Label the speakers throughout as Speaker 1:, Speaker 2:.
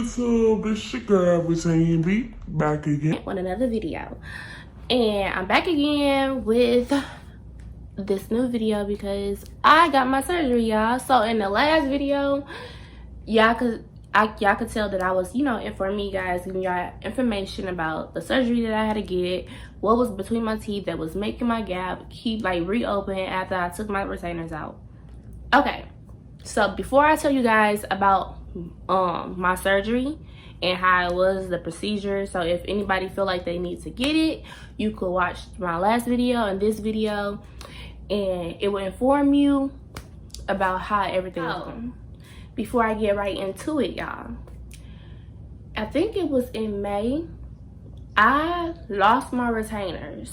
Speaker 1: YouTube, it's your girl Routine B, back again
Speaker 2: with another video. And I'm back again with this new video because I got my surgery, y'all. So in the last video, y'all could tell that I was, informing you guys, giving y'all information about the surgery that I had to get, what was between my teeth that was making my gap keep reopen after I took my retainers out. Okay, so before I tell you guys about my surgery and how it was, the procedure, so if anybody feel like they need to get it, you could watch my last video and this video, and it will inform you about how everything is going. Before I get right into it, y'all, I think it was in May, I lost my retainers.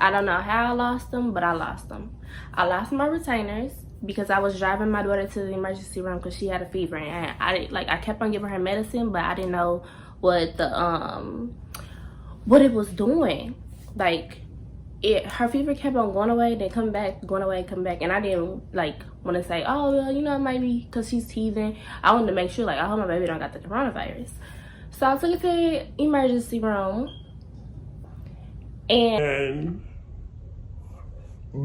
Speaker 2: I don't know how I lost them, but I lost them. I lost my retainers because I was driving my daughter to the emergency room because she had a fever, and I kept on giving her medicine, but I didn't know what it was doing. Her fever kept on going away, then come back, going away, come back, and I didn't want to say, oh well, it might be because she's teething. I wanted to make sure I hope my baby don't got the coronavirus. So I took it to the emergency room,
Speaker 1: and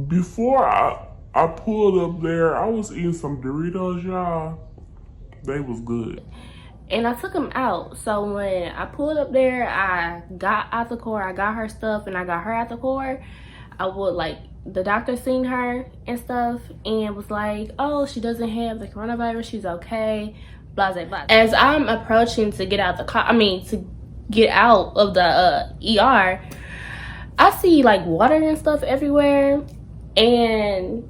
Speaker 1: before I pulled up there, I was eating some Doritos, y'all. They was good.
Speaker 2: And I took them out. So when I pulled up there, I got out the car, I got her stuff, and I got her out the car. The doctor seen her and stuff and was like, oh, she doesn't have the coronavirus, she's okay, blah, blah, blah. As I'm approaching to get out the car, to get out of the ER, I see water and stuff everywhere, and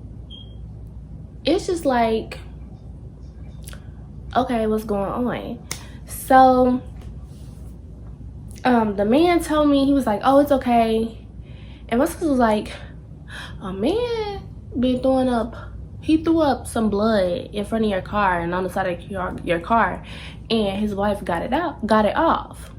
Speaker 2: it's just okay, what's going on? So the man told me, he was like, oh, it's okay. And my sister was like, a man been he threw up some blood in front of your car and on the side of your car, and his wife got it off.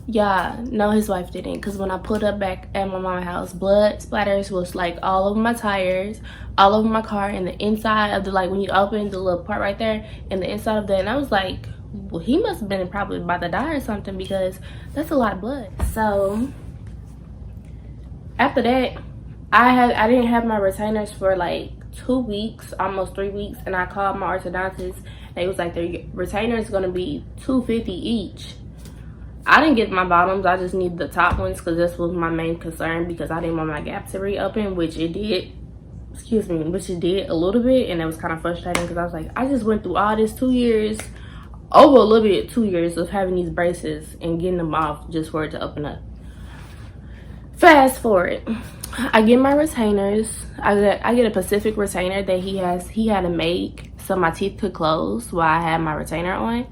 Speaker 2: Yeah, no, his wife didn't, because when I pulled up back at my mama's house, blood splatters was all over my tires, all over my car, and the inside of the when you open the little part right there, and the inside of that. And I was like, well, he must have been probably about to die or something, because that's a lot of blood. So after that, I didn't have my retainers for 2 weeks, almost 3 weeks, and I called my orthodontist. They was like, the retainer is gonna be $250 each. I didn't get my bottoms, I just needed the top ones because this was my main concern, because I didn't want my gap to reopen, which it did. Which it did a little bit, and it was kind of frustrating because I was like, I just went through all this 2 years, over a little bit 2 years of having these braces and getting them off just for it to open up. Fast forward, I get my retainers. I get a Pacific retainer that he had to make so my teeth could close while I had my retainer on.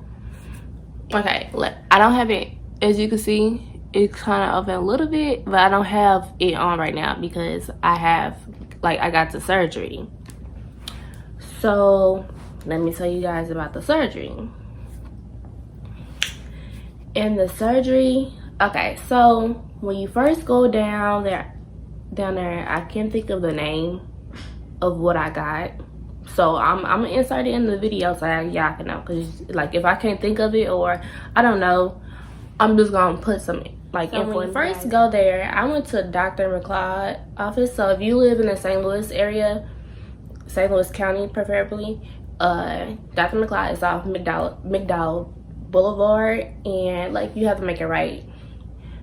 Speaker 2: Okay, I don't have it. As you can see, it's kind of open a little bit, but I don't have it on right now because I got the surgery. So let me tell you guys about the surgery. And the surgery, okay, so when you first go down there, I can't think of the name of what I got. So I'm gonna insert it in the video so y'all can know, because if I can't think of it or I don't know, I'm just gonna put some info. When you first go there, I went to Dr. McLeod office. So if you live in the St. Louis area, St. Louis County preferably, Dr. McLeod is off McDowell Boulevard, and you have to make it right,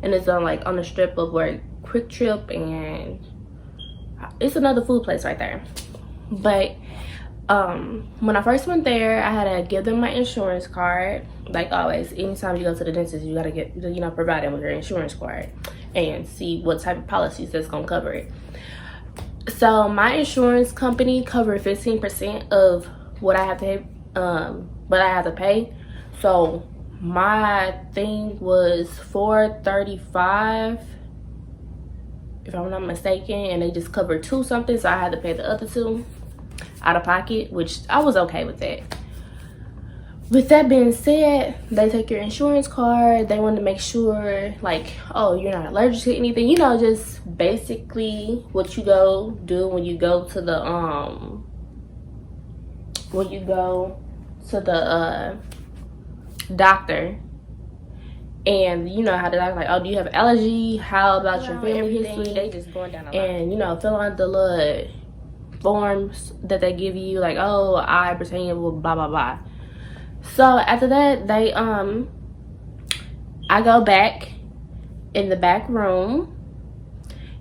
Speaker 2: and it's on the strip of where Quick Trip, and it's another food place right there. But when I first went there, I had to give them my insurance card. Like always, anytime you go to the dentist, you gotta get provide them with your insurance card and see what type of policies that's gonna cover it. So my insurance company covered 15% of what I have to pay. So my thing was $435, if I'm not mistaken, and they just covered 2 something, so I had to pay the other 2 out of pocket, which I was okay with that. With that being said, they take your insurance card. They want to make sure oh, you're not allergic to anything, just basically what you go do when you go to the to the doctor, and you know how the doctor like, oh, do you have allergy? How about your family history? They just going down a line. And you know, fill out the little forms that they give you, like, oh, I pertain with blah blah blah. So after that, they I go back in the back room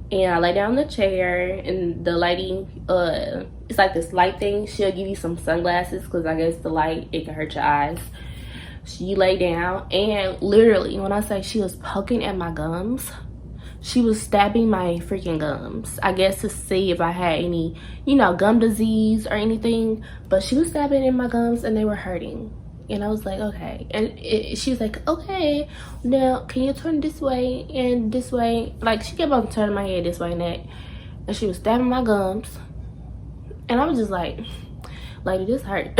Speaker 2: and I lay down in the chair, and the lady, it's like this light thing. She'll give you some sunglasses because I guess the light, it can hurt your eyes. She lay down, and literally, when I say she was poking at my gums, she was stabbing my freaking gums. I guess to see if I had any, you know, gum disease or anything. But she was stabbing in my gums and they were hurting. And I was like, okay. And she was like, okay, now can you turn this way and this way? Like, she kept on turning my head this way and that. And she was stabbing my gums. And I was just like, lady, this hurt.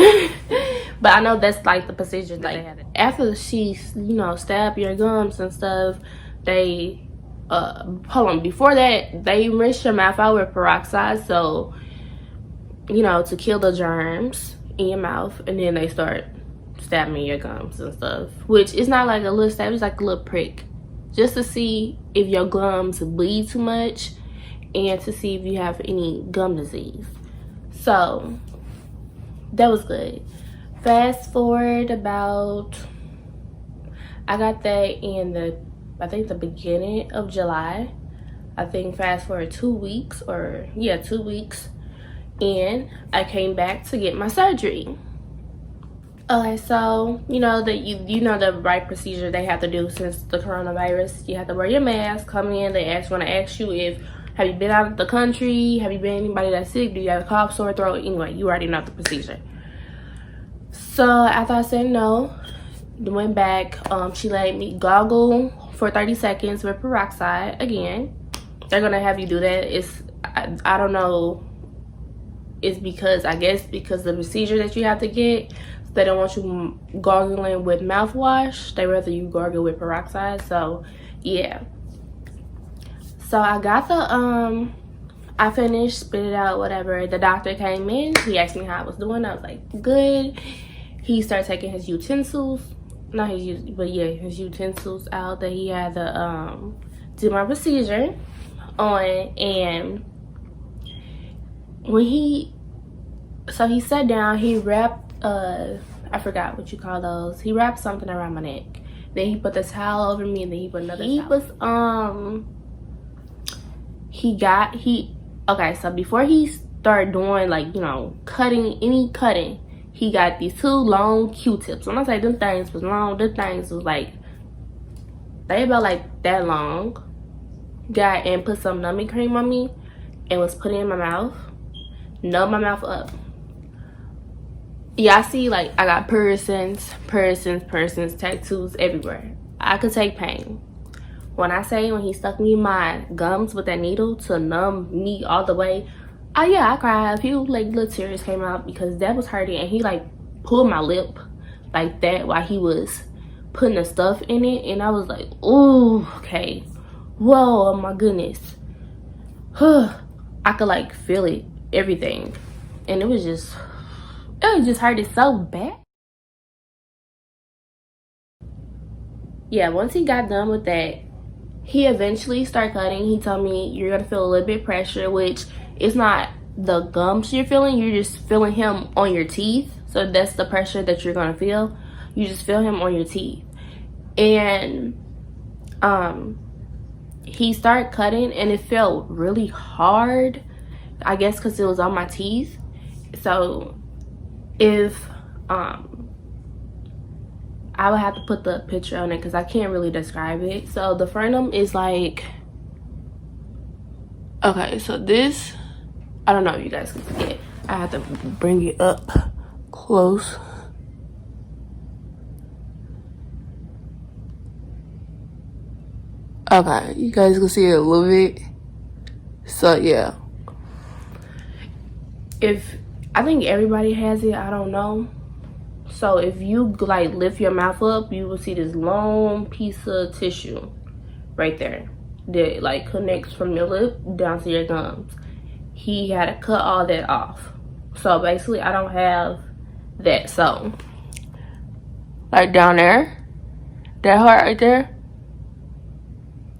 Speaker 2: But I know that's like the procedure. Like, after she, you know, stab your gums and stuff, they, hold on, before that, they rinse your mouth out with peroxide. So, you know, to kill the germs in your mouth. And then they start stabbing your gums and stuff, which is not like a little stab, it's like a little prick, just to see if your gums bleed too much and to see if you have any gum disease. So that was good. Fast forward about, I got that in I think the beginning of July. I think fast forward 2 weeks, or yeah, 2 weeks, and I came back to get my surgery. Okay, so you know that you know the right procedure they have to do since the coronavirus. You have to wear your mask, come in, they want to ask you if, have you been out of the country, have you been anybody that's sick, do you have a cough, sore throat? Anyway, you already know the procedure. So after I said no, went back, she let me goggle for 30 seconds with peroxide again. They're gonna have you do that. I don't know, it's because, I guess because the procedure that you have to get, they don't want you gargling with mouthwash. They rather you gargle with peroxide. So yeah, so I got the I finished, spit it out, whatever. The doctor came in, he asked me how I was doing. I was like, good. He started taking his utensils, not his, but yeah, his utensils out that he had to do my procedure on. And when he sat down, he wrapped I forgot what you call those. He wrapped something around my neck. Then he put the towel over me, and then he put another towel. Okay, so before he started doing, like, you know, cutting, he got these 2 long Q-tips. When I say them things was long, them things was like, they about like that long. Got and put some numbing cream on me and was putting it in my mouth. Numb my mouth up. Yeah, I see, like, I got piercings, tattoos everywhere. I could take pain. When he stuck me in my gums with that needle to numb me all the way, I cried. A few, like, little tears came out because that was hurting. And he, like, pulled my lip like that while he was putting the stuff in it. And I was like, oh, okay. Whoa, oh my goodness. I could, like, feel it, everything. And it just hurted so bad. Yeah, once he got done with that, he eventually started cutting. He told me, you're gonna feel a little bit pressure, which is not the gums you're feeling, you're just feeling him on your teeth. So that's the pressure that you're gonna feel. You just feel him on your teeth. And he started cutting and it felt really hard, I guess because it was on my teeth. So if I would have to put the picture on it because I can't really describe it. So the frenum is like, okay, so this, I don't know if you guys can see it. I have to bring it up close. Okay, you guys can see it a little bit. So yeah, I think everybody has it, I don't know. So if you like lift your mouth up, you will see this long piece of tissue right there that like connects from your lip down to your gums. He had to cut all that off. So basically I don't have that. So like down there, that part right there,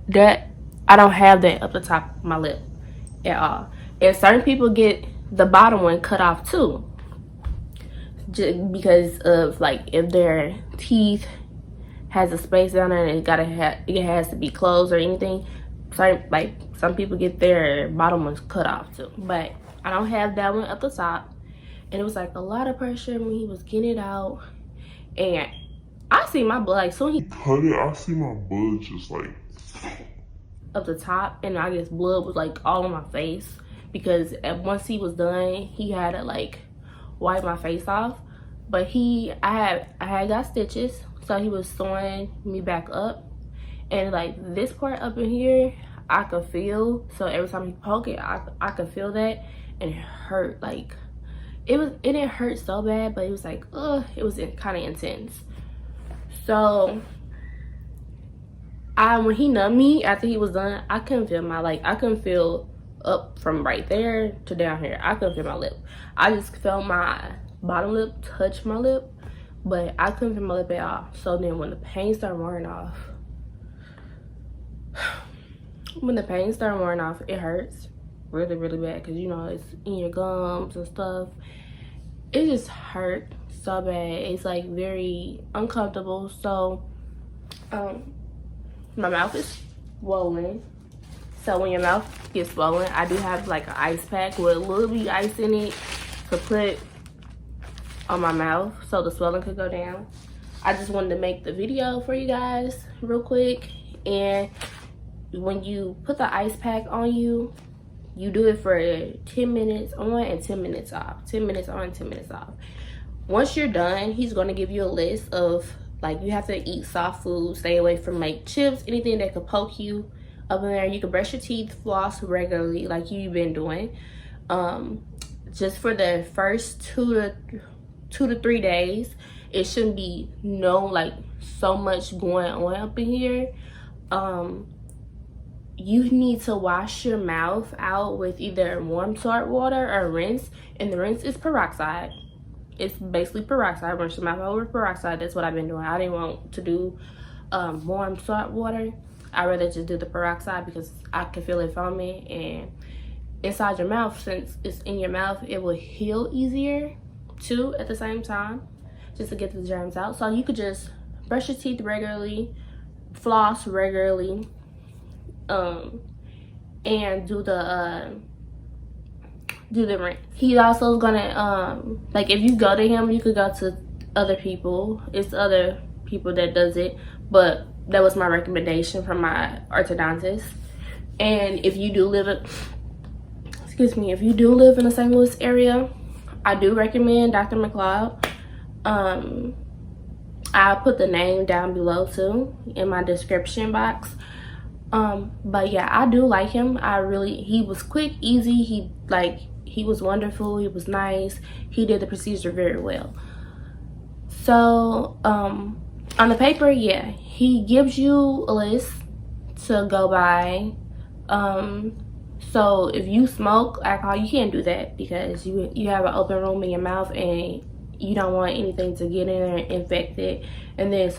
Speaker 2: that I don't have that up the top of my lip at all. And certain people get the bottom one cut off too, just because of like if their teeth has a space down there and it has to be closed or anything. Like some people get their bottom ones cut off too, but I don't have that one up the top. And it was like a lot of pressure when he was getting it out, and I see my blood like soon he
Speaker 1: cut it, I see my blood just like
Speaker 2: up the top, and I guess blood was like all on my face because once he was done, he had to like wipe my face off. But I had got stitches, so he was sewing me back up, and like this part up in here, I could feel. So every time he poke it, I could feel that, and it hurt. Like it didn't hurt so bad, but it was like it was kind of intense. So when he numbed me after he was done, I couldn't feel I couldn't feel up from right there to down here. I couldn't feel my lip. I just felt my bottom lip touch my lip, but I couldn't feel my lip at all. So then when the pain started wearing off, it hurts really, really bad because you know it's in your gums and stuff. It just hurt so bad. It's like very uncomfortable. So my mouth is swollen. So when your mouth gets swollen, I do have like an ice pack with a little bit of ice in it to put on my mouth so the swelling could go down. I just wanted to make the video for you guys real quick. And when you put the ice pack on you, you do it for 10 minutes on and 10 minutes off. 10 minutes on, 10 minutes off. Once you're done, he's going to give you a list of like you have to eat soft food, stay away from like chips, anything that could poke you up in there. You can brush your teeth, floss regularly like you've been doing. Just for the first 2 to 3 days, it shouldn't be like so much going on up in here. You need to wash your mouth out with either warm salt water or rinse, and the rinse is peroxide. It's basically peroxide. Rinse your mouth out with peroxide. That's what I've been doing. I didn't want to do warm salt water. I'd rather just do the peroxide because I can feel it foaming, and inside your mouth, since it's in your mouth, it will heal easier too at the same time, just to get the germs out. So you could just brush your teeth regularly, floss regularly, and do the rinse. He also is gonna like if you go to him, you could go to other people. It's other people that does it, but that was my recommendation from my orthodontist. And if you do live in the St. Louis area, I do recommend Dr. McLeod. I'll put the name down below too in my description box. But yeah, I do like him. He was quick, easy. He was wonderful. He was nice. He did the procedure very well. So on the paper, yeah, he gives you a list to go by. So if you smoke alcohol, you can't do that because you have an open room in your mouth and you don't want anything to get in there and infect it. And then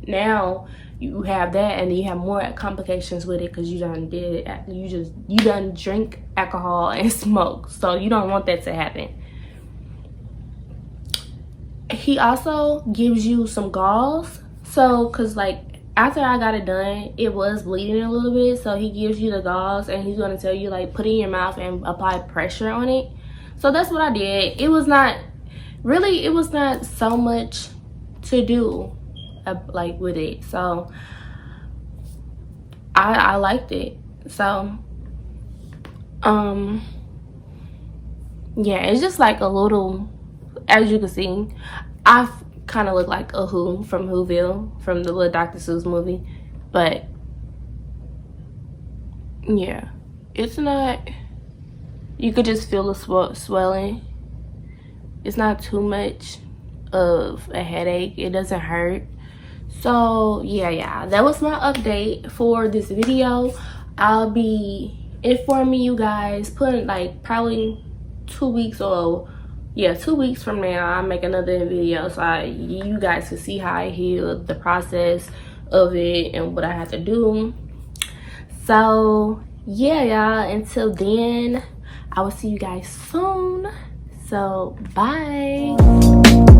Speaker 2: now you have that, and then you have more complications with it because you done drink alcohol and smoke. So you don't want that to happen. He also gives you some gauze. So because like after I got it done, it was bleeding a little bit. So he gives you the gauze, and he's going to tell you like put it in your mouth and apply pressure on it. So that's what I did. It was not so much to do like with it. So I liked it. So yeah, it's just like a little, as you can see, I kind of look like a Who from Whoville, from the little Dr. Seuss movie. But yeah, it's not, you could just feel the swelling. It's not too much of a headache. It doesn't hurt. So yeah, that was my update for this video. I'll be informing you guys, putting like probably 2 weeks or yeah, 2 weeks from now I'll make another video so you guys can see how I healed, the process of it, and what I have to do. So yeah, y'all, until then I will see you guys soon. So bye.